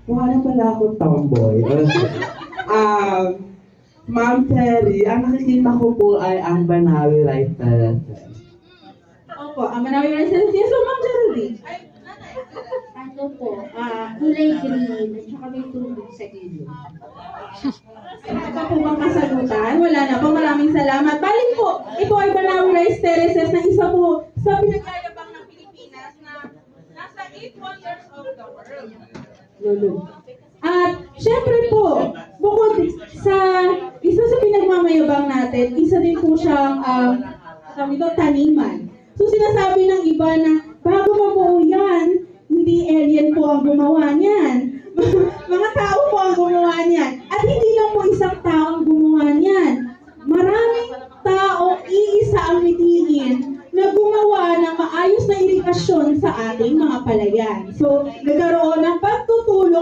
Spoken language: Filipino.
mukha na pala ako tomboy. Ma'am Terry, ang nakikita ko po ay ang Banawi Rice Terraces. Opo, ang Manawi Rice Terraces. Yes, so Ma'am Geraldine. Ano po, kulay green, at saka may tubig sa ilog. Wala pa po bang kasagutan? Wala na po. Maraming salamat. Balik po, ito ay Banawi Rice Terraces na isa po sa pinagyayabang ng Pilipinas na nasa 8 wonders of the world. Lolo. At syempre po, bukod sa isa sa pinagmamayabang natin, isa din po siyang sabi ko, taniman. So sinasabi ng iba na bago mabuo yan, hindi alien po ang gumawa niyan.